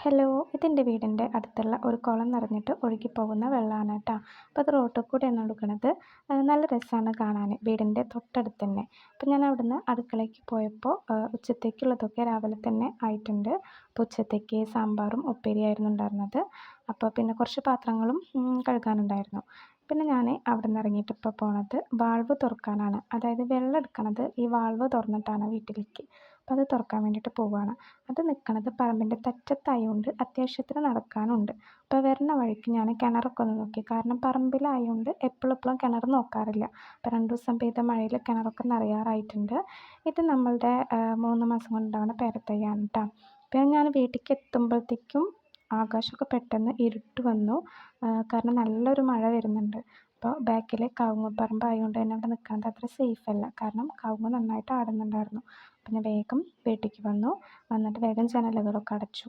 Hello, ഇതെൻ്റെ വീടിൻ്റെ അടുത്തുള്ള ഒരു കുളം നിറഞ്ഞിട്ട് ഒഴുകിപ്പോകുന്ന വെള്ളമാണ് കേട്ടോ. അപ്പോൾ അത് റോട്ടിൽ കൂടെയാണ് ഒഴുകണത്. നല്ല രസമാണ് കാണാൻ, വീടിൻ്റെ തൊട്ടടുത്ത് തന്നെ. അപ്പോൾ ഞാൻ അവിടുന്ന് അടുക്കളയ്ക്ക് പോയപ്പോൾ ഉച്ചത്തേക്കുള്ളതൊക്കെ രാവിലെ തന്നെ ആയിട്ടുണ്ട്. അപ്പോൾ ഉച്ചത്തേക്ക് സാമ്പാറും ഉപ്പേരിയായിരുന്നു ഉണ്ടായിരുന്നത്. അപ്പോൾ പിന്നെ കുറച്ച് പാത്രങ്ങളും കഴുകാനുണ്ടായിരുന്നു. പിന്നെ ഞാൻ അവിടെ നിന്ന് ഇറങ്ങിയിട്ട് ഇപ്പോൾ പോണത് വാൾവ് തുറക്കാനാണ്. അതായത് വെള്ളം എടുക്കണത് ഈ വാൾവ് തുറന്നിട്ടാണ് വീട്ടിലേക്ക്. അപ്പോൾ അത് തുറക്കാൻ വേണ്ടിയിട്ട് പോവുകയാണ്. അത് നിൽക്കണത് പറമ്പിൻ്റെ തെറ്റത്തായതുകൊണ്ട് അത്യാവശ്യത്തിന് നടക്കാനുണ്ട്. അപ്പോൾ വരുന്ന വഴിക്ക് ഞാൻ കിണറൊക്കെ ഒന്ന് നോക്കി. കാരണം പറമ്പിലായതുകൊണ്ട് എപ്പോഴും കിണർ നോക്കാറില്ല. അപ്പോൾ 2 ദിവസം പെയ്ത മഴയിൽ കിണറൊക്കെ നിറയാറായിട്ടുണ്ട്. ഇത് നമ്മളുടെ 3 മാസം കൊണ്ടുണ്ടാവുന്ന പേരത്തൈയാണ് കേട്ടോ. അപ്പോൾ ഞാൻ വീട്ടിലേക്ക് എത്തുമ്പോഴത്തേക്കും ആകാശമൊക്കെ പെട്ടെന്ന് ഇരുട്ട് വന്നു. കാരണം നല്ലൊരു മഴ വരുന്നുണ്ട്. അപ്പോൾ ബാക്കിൽ കവുങ്ങുപറമ്പായതുകൊണ്ട് തന്നെ അവിടെ നിൽക്കുന്നത് അത്ര സേഫ് അല്ല. കാരണം കവുങ്ങ് നന്നായിട്ട് ആടുന്നുണ്ടായിരുന്നു. അപ്പോൾ ഞാൻ വേഗം വീട്ടിലേക്ക് വന്നിട്ട് വേഗം ജനലുകളൊക്കെ അടച്ചു.